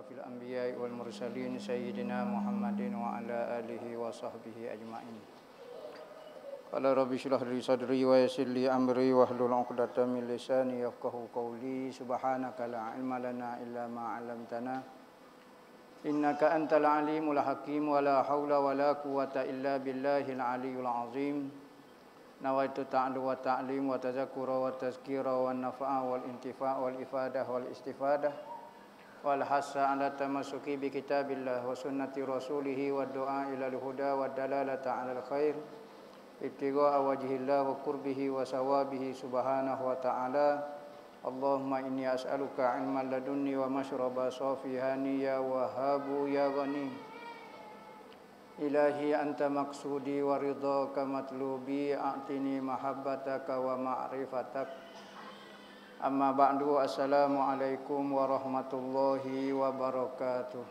asyrafil anbiya'i wal mursalin sayyidina Muhammadin wa ala alihi wa sahbihi ajma'in. Qala rabbi shrah li sadri wa yassir li amri wahlul 'uqdatam min lisani yafqahu qawli. Subhanaka la ilma lana illa ma 'allamtana innaka antal alimul hakim wa la haula wa la quwwata illa billahil aliyyil azim. Nawaitu ta'allu wa ta'lim wa tazakkura wa tazkira wa nafa'a wal intifa' wal ifadah wal istifadah wal hassa ala tamassuki bi kitabillah wa sunnati rasulih wa du'a ila al-huda wa dalalata 'ala al-khair ibtigha'a wajhillah wa qurbihi wa sawabihi subhanahu wa ta'ala. Allahumma inni as'aluka 'ilman ladunni wa mashraba safihani ya wahhabu ya ghani. Ilahi anta maqsudi wa ridhaka matlubi a'tini mahabbataka wa ma'rifatak. Amma ba'du, assalamualaikum warahmatullahi wabarakatuh.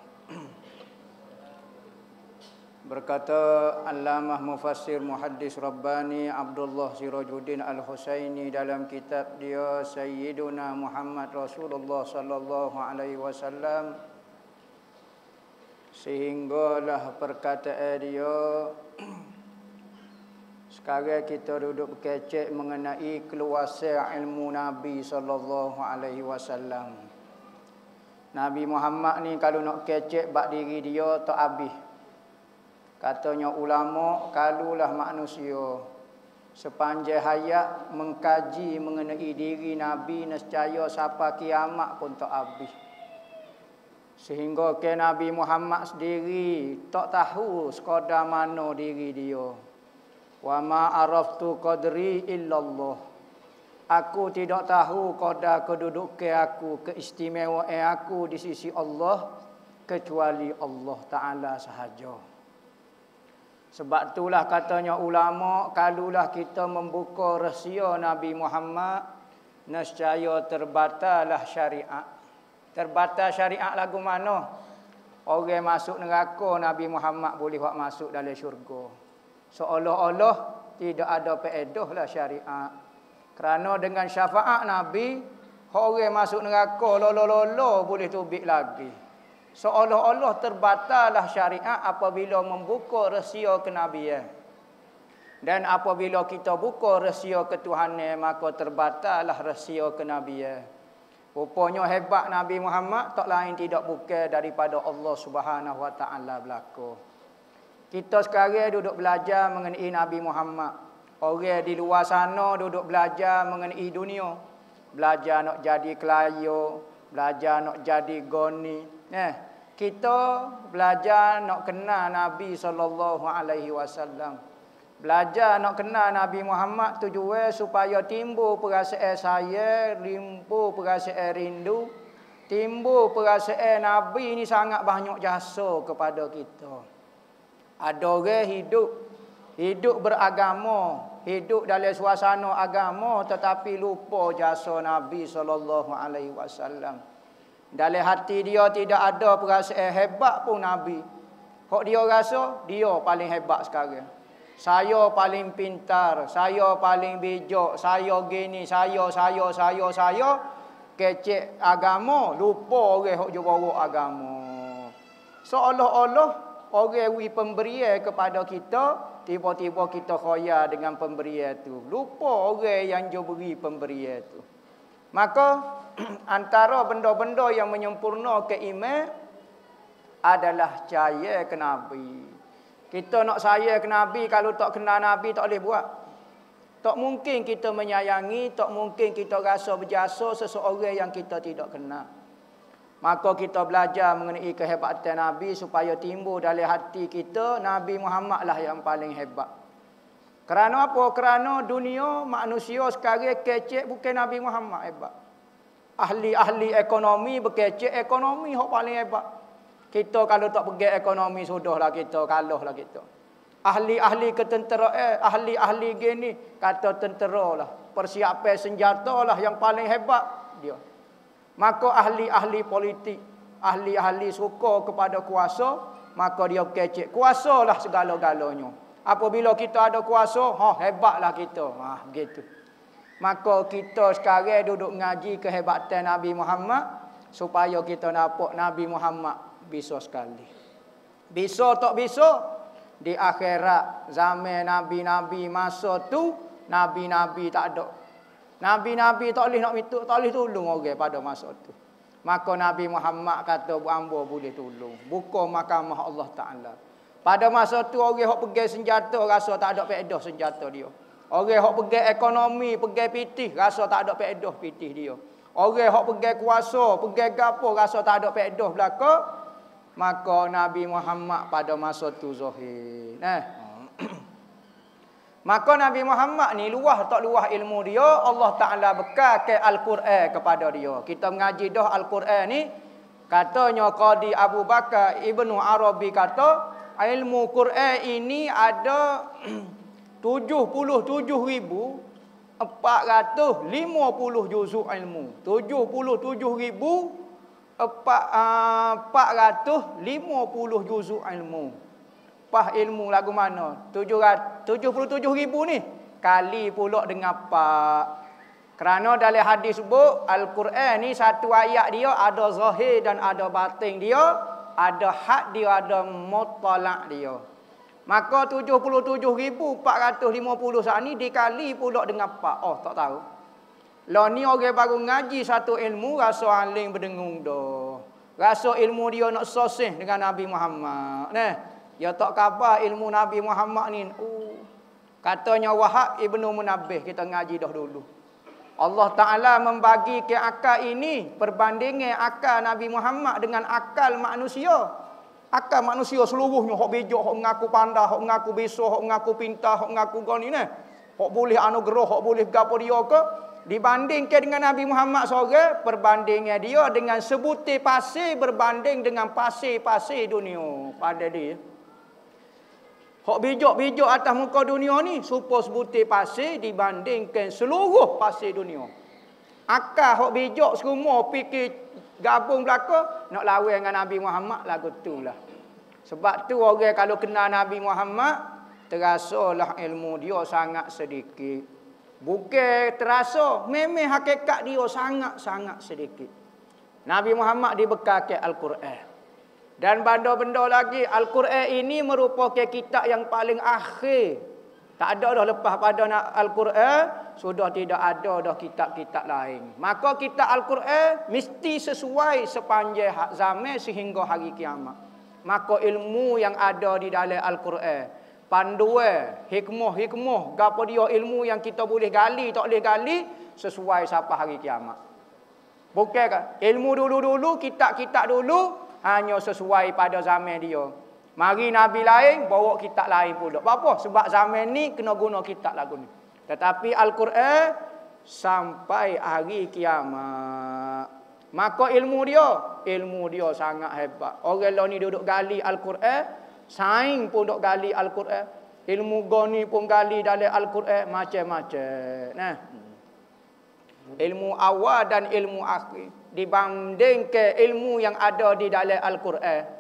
Berkata Allamah Mufassir Muhaddis Rabbani Abdullah Sirajuddin Al-Husaini dalam kitab dia Sayyiduna Muhammad Rasulullah sallallahu alaihi wasallam, sehinggalah perkataan dia sekarang kita duduk berkecek mengenai keluasan ilmu Nabi sallallahu alaihi wasallam. Nabi Muhammad ni kalau nak kecek bak diri dia tak habis. Katanya ulama, kalulah manusia sepanjang hayat mengkaji mengenai diri Nabi, nescaya sampai kiamat pun tak habis. Sehingga ke Nabi Muhammad sendiri tak tahu sekadar mana diri dia. Wa ma araftu qadri illallah. Aku tidak tahu kadar kedudukan aku, keistimewaan aku di sisi Allah kecuali Allah Ta'ala sahaja. Sebab itulah katanya ulama, kalulah kita membuka rahsia Nabi Muhammad, nescaya terbatallah syariat. Terbatas syariat lagu mana? Orang masuk neraka Nabi Muhammad boleh buat masuk dalam syurga. Seolah-olah tidak ada faedah lah syariat. Kerana dengan syafaat Nabi, orang masuk neraka lolo-lolo boleh tubik lagi. Seolah-olah terbatallah syariat apabila membuka rahsia kenabian. Dan apabila kita buka rahsia ketuhanan, maka terbatallah rahsia kenabian. Rupanya hebat Nabi Muhammad tak lain tidak bukan daripada Allah Subhanahu Wa Taala belaka. Kita sekarang duduk belajar mengenai Nabi Muhammad. Orang di luar sana duduk belajar mengenai dunia. Belajar nak jadi kelayo, belajar nak jadi goni. Kita belajar nak kenal Nabi sallallahu alaihi wasallam. Belajar nak kenal Nabi Muhammad tujuan supaya timbul perasaan saya, timbul perasaan rindu, timbul perasaan Nabi ni sangat banyak jasa kepada kita. Ada orang hidup beragama, hidup dalam suasana agama tetapi lupa jasa Nabi sallallahu alaihi wasallam. Dalam hati dia tidak ada perasaan hebat pun Nabi. Kok dia rasa dia paling hebat sekarang. Saya paling pintar, saya paling bijak, saya gini, saya. Kecek agama, lupa orang hok bawa agama. Seolah-olah orang wi pemberian kepada kita, tiba-tiba kita khoya dengan pemberian tu. Lupa orang yang jo beri pemberian tu. Maka antara benda-benda yang menyempurnakan iman adalah percaya ke Nabi. Kita nak sayang ke Nabi, kalau tak kenal Nabi tak boleh buat. Tak mungkin kita menyayangi, tak mungkin kita rasa berjasa seseorang yang kita tidak kenal. Maka kita belajar mengenai kehebatan Nabi supaya timbul dalam hati kita, Nabi Muhammad lah yang paling hebat. Kerana apa? Kerana dunia manusia sekarang kecek bukan Nabi Muhammad hebat. Ahli-ahli ekonomi berkecek ekonomi yang paling hebat. Kita kalau tak pergi ekonomi sudahlah kita, kalahlah kita. Ahli-ahli ketenteraan, ahli-ahli gini kata tentera lah. Persiapan senjata lah yang paling hebat dia. Maka ahli-ahli politik, ahli-ahli suka kepada kuasa, maka dia kecek. Kuasa lah segala-galanya. Apabila kita ada kuasa, hebatlah kita. Begitu. Maka kita sekarang duduk ngaji kehebatan Nabi Muhammad. supaya kita nampak Nabi Muhammad bisa sekali. Bisa tak bisa di akhirat zaman nabi-nabi masa tu, nabi-nabi tak ada. Nabi-nabi tak boleh nak minta, tak boleh tolong orang pada masa tu. Maka Nabi Muhammad kata bu ambo boleh tolong. Buka mahkamah Allah Taala. Pada masa tu orang hok pegang senjata rasa tak ada faedah senjata dia. Orang hok pegang ekonomi, pegang pitih rasa tak ada faedah pitih dia. Orang hok pegang kuasa, pegang gapo rasa tak ada faedah belaka. Maka Nabi Muhammad pada masa tu zahir. Maka Nabi Muhammad ni luah tak luah ilmu dia, Allah Taala bekalkan Al-Quran kepada dia. Kita mengaji dah Al-Quran ni, katanya Qadi Abu Bakar Ibnu Arabi kata, ilmu Quran ini ada 77,450 juzuk ilmu. 77,450 juzuk ilmu. Pah ilmu lagu mana? 77,000 ni kali pula dengan pak. Kerana dalam hadis sebut Al-Quran ni satu ayat dia ada zahir dan ada batin dia, ada had dia, ada mutlaq dia. Maka 77,450 saat ni dikali pula dengan pak. Oh, tak tahu. Lah ni orang baru ngaji satu ilmu rasa alim berdengung dah. Rasa ilmu dia nak sosih dengan Nabi Muhammad. Nah, ya tak khabar ilmu Nabi Muhammad ni. Katanya Wahab Ibnu Munabbih, kita ngaji dah dulu. Allah Ta'ala membagi ke akal ini perbandingan akal Nabi Muhammad dengan akal manusia. Akal manusia seluruhnya hok bijak, hok mengaku pandai, hok mengaku bisa, hok mengaku pintar, hok mengaku gani ni. Hok boleh anugerah, hok boleh gapo dia ke? Dibandingkan dengan Nabi Muhammad seorang, perbandingan dia dengan sebutir pasir berbanding dengan pasir-pasir dunia pada dia. Hok bijak-bijak atas muka dunia ni supaya sebutir pasir dibandingkan seluruh pasir dunia. Akal hok bijak semua fikir gabung belaka nak lawan dengan Nabi Muhammad lagu tulah. Sebab tu orang kalau kenal Nabi Muhammad terasalah ilmu dia sangat sedikit. Bukan terasa, memang hakikat dia sangat-sangat sedikit. Nabi Muhammad dibekalkan Al-Quran. Dan benda-benda lagi, Al-Quran ini merupakan kitab yang paling akhir. Tak ada dah lepas pada Al-Quran, sudah tidak ada dah kitab-kitab lain. Maka kitab Al-Quran mesti sesuai sepanjang zaman sehingga hari kiamat. Maka ilmu yang ada di dalam Al-Quran, panduan, hikmah-hikmah, gapo dia ilmu yang kita boleh gali, tak boleh gali, sesuai sampai hari kiamat. Bukan kan? Ilmu dulu-dulu, kitab-kitab dulu, hanya sesuai pada zaman dia. Mari Nabi lain, bawa kitab lain pula. Apa? Sebab zaman ni kena guna kitab lagu ni. Tetapi Al-Quran sampai hari kiamat. Maka ilmu dia sangat hebat. Orang lain ni duduk gali Al-Quran, saing pun duk gali Al-Quran, ilmu goni pun gali dalam Al-Quran, macam-macam. Nah, ilmu awal dan ilmu akhir dibandingkan ilmu yang ada di dalam Al-Quran.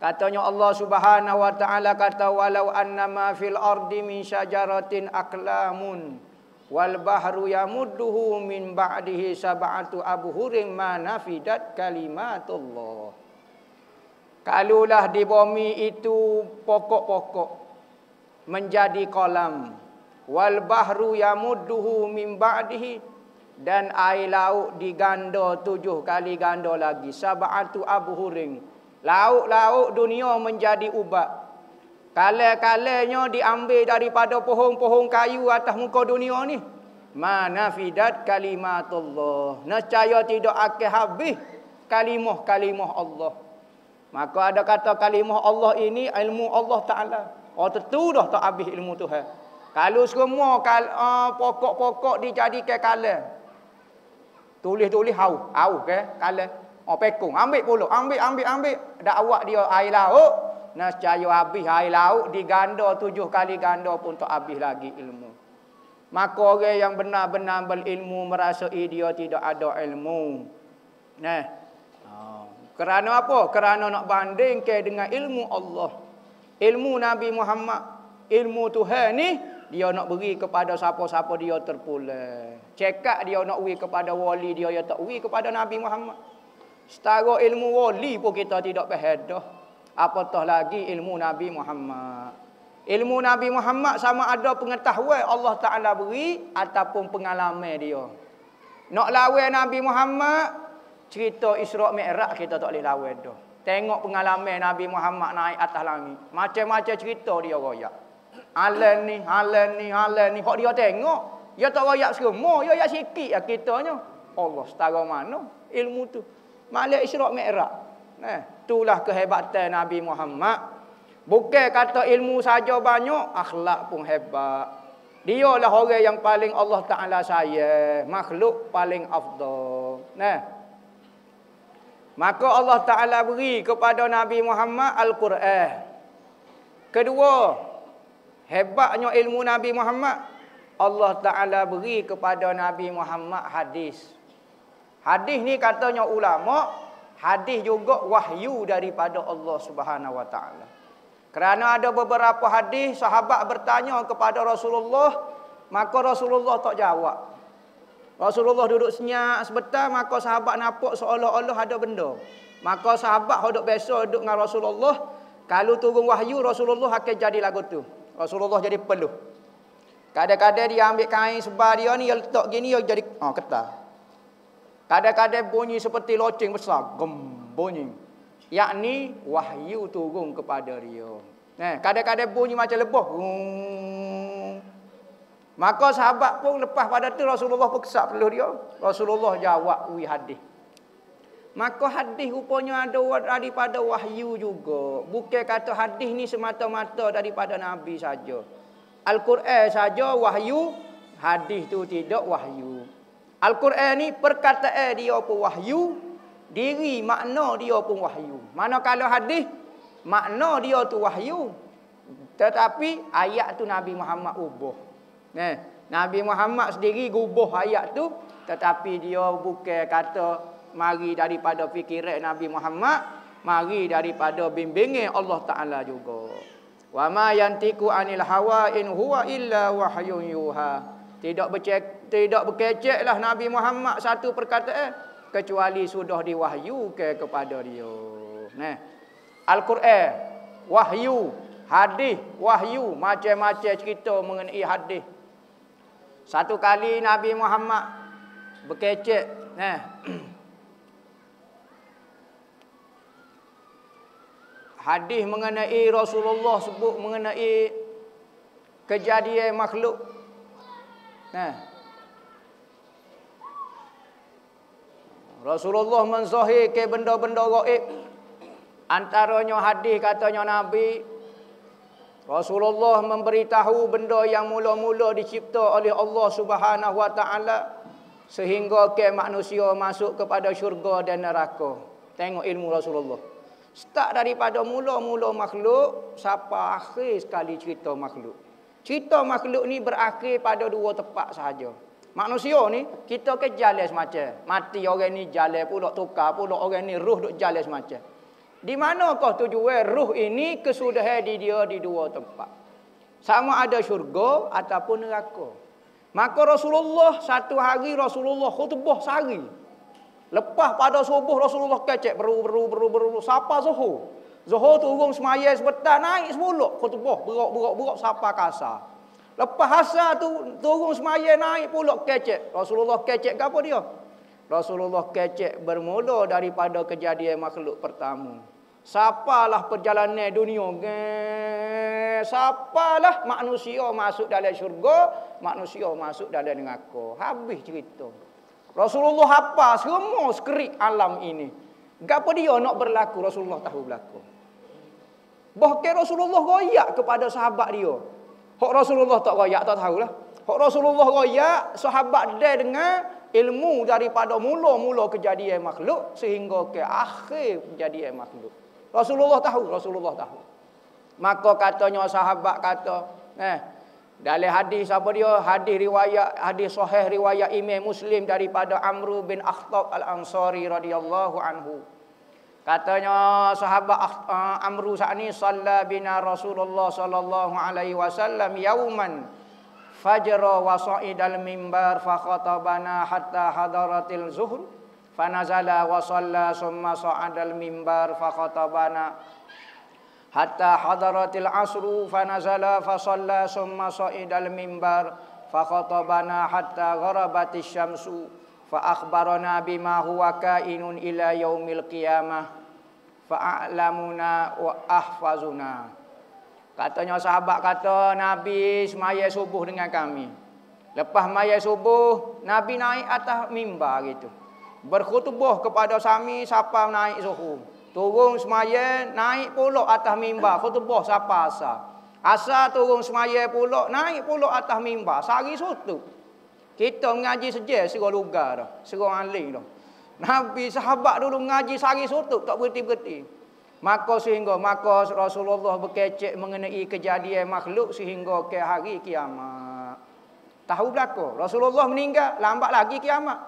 Katanya Allah Subhanahu wa taala kata walau annama fil ardi min syajaratin aqlamun wal bahru yamudduhu min ba'dihi sab'atu abhurin ma nafidat kalimatullah. Kalulah di bumi itu pokok-pokok menjadi kolam, wal bahru yamudduhu min ba'dihi, dan air laut diganda 7 kali ganda lagi, sab'atu abhurin. Laut-laut dunia menjadi ubat. Kala-kalanya diambil daripada pohon-pohon kayu atas muka dunia ni. Manafidat kalimatullah. Nescaya tidak akan habis kalimah-kalimah Allah. Maka ada kata kalimah Allah ini ilmu Allah Ta'ala. Oh tentu dah tak habis ilmu Tuhan. Kalau semua pokok-pokok dijadikan kala, tulis-tulis hau ke kala. Oh pekung, ambil pula, ambil. Dakwah dia air laut, nescaya habis air laut diganda 7 kali ganda pun tak habis lagi ilmu. Maka orang yang benar-benar berilmu merasai dia tidak ada ilmu. Nah, kerana apa? Kerana nak bandingkan dengan ilmu Allah. Ilmu Nabi Muhammad, ilmu Tuhan ni dia nak beri kepada siapa-siapa dia terpulang. Cekak dia nak beri kepada wali dia tak beri kepada Nabi Muhammad. Setara ilmu wali pun kita tidak faham dah. Apatah lagi ilmu Nabi Muhammad. Ilmu Nabi Muhammad sama ada pengetahuan Allah Ta'ala beri ataupun pengalaman dia. Nak lawan Nabi Muhammad, cerita Isra' Mi'raj kita tak boleh lawan dah. Tengok pengalaman Nabi Muhammad naik atas langit. Macam-macam cerita dia royak. Halan ni. Hak dia tengok. Dia tak royak semua. Dia royak sikit lah kitanya. Allah, setara mana ilmu tu. Malik Isra' Mi'raj. Itulah kehebatan Nabi Muhammad. Bukan kata ilmu saja banyak, akhlak pun hebat. Dialah orang yang paling Allah Ta'ala sayang. Makhluk paling afdal. Maka Allah Ta'ala beri kepada Nabi Muhammad Al-Quran. Kedua, hebatnya ilmu Nabi Muhammad, Allah Ta'ala beri kepada Nabi Muhammad hadis. Hadis ni katanya ulama, hadis juga wahyu daripada Allah Subhanahu Wa Ta'ala. Kerana ada beberapa hadis sahabat bertanya kepada Rasulullah, maka Rasulullah tak jawab. Rasulullah duduk senyap sebentar, maka sahabat nampak seolah-olah ada benda. Maka sahabat duduk biasa duduk dengan Rasulullah, kalau turun wahyu Rasulullah akan jadi lagu tu. Rasulullah jadi peluh. Kadang-kadang dia ambil kain sebar dia ni, dia letak gini, dia jadi ketah. Kadang-kadang bunyi seperti loceng besar, bunyi. Yakni wahyu turun kepada dia. Kadang-kadang bunyi macam lebah. Maka sahabat pun lepas pada tu Rasulullah pun kesap peluh dia. Rasulullah jawab hadis. Maka hadis rupanya ada daripada wahyu juga. Bukan kata hadis ni semata-mata daripada Nabi saja. Al-Quran saja wahyu, hadis tu tidak wahyu. Al-Quran ni perkataan dia pun wahyu, diri makna dia pun wahyu. Manakala hadis makna dia tu wahyu, tetapi ayat tu Nabi Muhammad ubah. Nabi Muhammad sendiri gubah ayat tu, tetapi dia bukan kata mari daripada fikiran Nabi Muhammad, mari daripada bimbingan Allah Ta'ala juga. Wa ma yantiku anil hawa in huwa illa wahyun yuha. Tidak berkeceklah Nabi Muhammad satu perkataan kecuali sudah diwahyukan kepada dia. Al-Quran wahyu, hadis wahyu, macam-macam cerita mengenai hadis. Satu kali Nabi Muhammad berkecek, hadis mengenai Rasulullah sebut mengenai kejadian makhluk. Rasulullah menzahirkan benda-benda gaib. Antaranya hadis katanya Nabi, Rasulullah memberitahu benda yang mula-mula dicipta oleh Allah Subhanahu Wa Ta'ala sehingga ke manusia masuk kepada syurga dan neraka. Tengok ilmu Rasulullah. Start daripada mula-mula makhluk sampai akhir sekali cerita makhluk. Cerita makhluk ni berakhir pada dua tempat sahaja. Manusia ni kita ke jalan semacam. Mati orang ni jalan pula, tukar pula orang ni ruh duk jalan semacam. Di manakah tujuan ruh ini kesudahan di dia di dua tempat. Sama ada syurga ataupun neraka. Maka Rasulullah satu hari Rasulullah khutbah sehari. Lepas pada subuh Rasulullah kecek beru sampai zuhur. Zuhur turun semaya sebentar naik semula khutbah berak sampai kasar. Lepas asar tu turun semaya naik pula kecek. Rasulullah kecek ke apa dia? Rasulullah kecek bermula daripada kejadian makhluk pertama. Sapalah perjalanan dunia. Sapalah manusia masuk dalam syurga, manusia masuk dalam neraka. Habis cerita. Rasulullah hafal semua skrip alam ini. Gapo dia nak berlaku, Rasulullah tahu berlaku. Bahkan Rasulullah royak kepada sahabat dia. Hak Rasulullah tak royak tak tahulah. Hak Rasulullah royak sahabat dia dengan ilmu daripada mula-mula kejadian makhluk sehingga ke akhir kejadian makhluk. Rasulullah tahu. Maka katanya sahabat kata, dalam hadis apa dia? Hadis sahih riwayat Imam Muslim daripada Amr bin Akhtab Al-Ansari radhiyallahu anhu. Katanya sahabat Amr sa'ni shalla bina Rasulullah sallallahu alaihi wasallam yauman fajra wa sa'idal mimbar fa khatabana hatta hadaratil zuhur fanazala wa shalla summa sa'adal mimbar fa khatabana hatta hadaratil asru fanazala fa shalla summa sa'idal mimbar fa khatabana hatta gharabatis syamsu fa akhbarana bima huwa kainun ila yaumil qiyamah fa a'lamuna wa ahfazuna. Katanya sahabat kata Nabi semaya subuh dengan kami. Lepas maya subuh, Nabi naik atas mimbar gitu. Berkhutbah kepada kami siapa naik zuhur. Turun semaya, naik pula atas mimbar, khutbah siapa asar. Asar turun semaya pula, naik pula atas mimbar. Sehari sutuk. Kita mengaji saja serah lugar dah, serah alim dah. Nabi sahabat dulu mengaji sehari sutuk, tak berhenti-berhenti. Maka Rasulullah berkecek mengenai kejadian makhluk sehingga ke hari kiamat. Tahu belaka, Rasulullah meninggal, lambat lagi kiamat.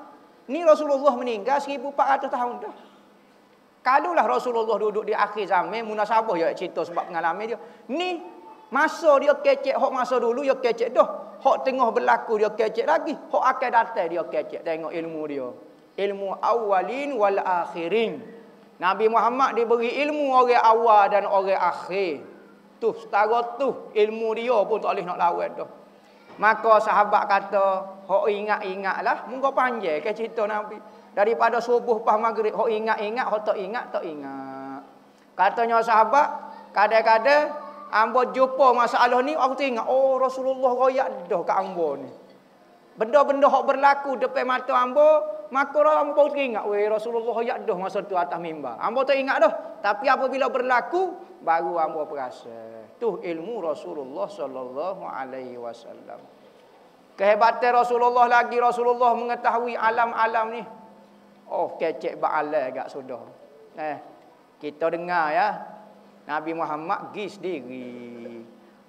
Ni Rasulullah meninggal 1400 tahun dah. Kalulah Rasulullah duduk di akhir zaman, munasabah ya cerita sebab pengalaman dia. Ni masa dia kecek, hok masa dulu dia kecek dah. Hok tengah berlaku dia kecek lagi, hok akan datang dia kecek. Tengok ilmu dia. Ilmu awalin wal akhirin. Nabi Muhammad diberi ilmu orang awal dan orang akhir. Tu setara tu ilmu dia pun tak boleh nak lawan dah. Maka sahabat kata, hok ingat-ingatlah, muka panjang ke cerita Nabi. Daripada subuh pas maghrib, hok ingat-ingat, hok tak ingat, tak ingat. Katanya sahabat, kadang-kadang ambo jumpa masalah ni, aku teringat, oh Rasulullah royak dah kat ambo ni. Benda-benda hok berlaku depan mata ambo, maka ambo teringat, weh Rasulullah royak dah masa tu atas mimbar. Ambo tak ingat dah, tapi apabila berlaku, baru ambo perasa. Tu ilmu Rasulullah sallallahu alaihi wasallam. Kehebatan Rasulullah lagi, Rasulullah mengetahui alam-alam ni. Oh, kecek ba'alai agak sudah. Kita dengar ya. Nabi Muhammad pergi sendiri.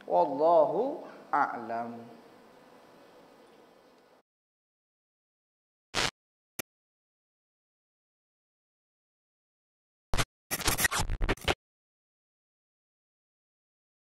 Wallahu a'lam.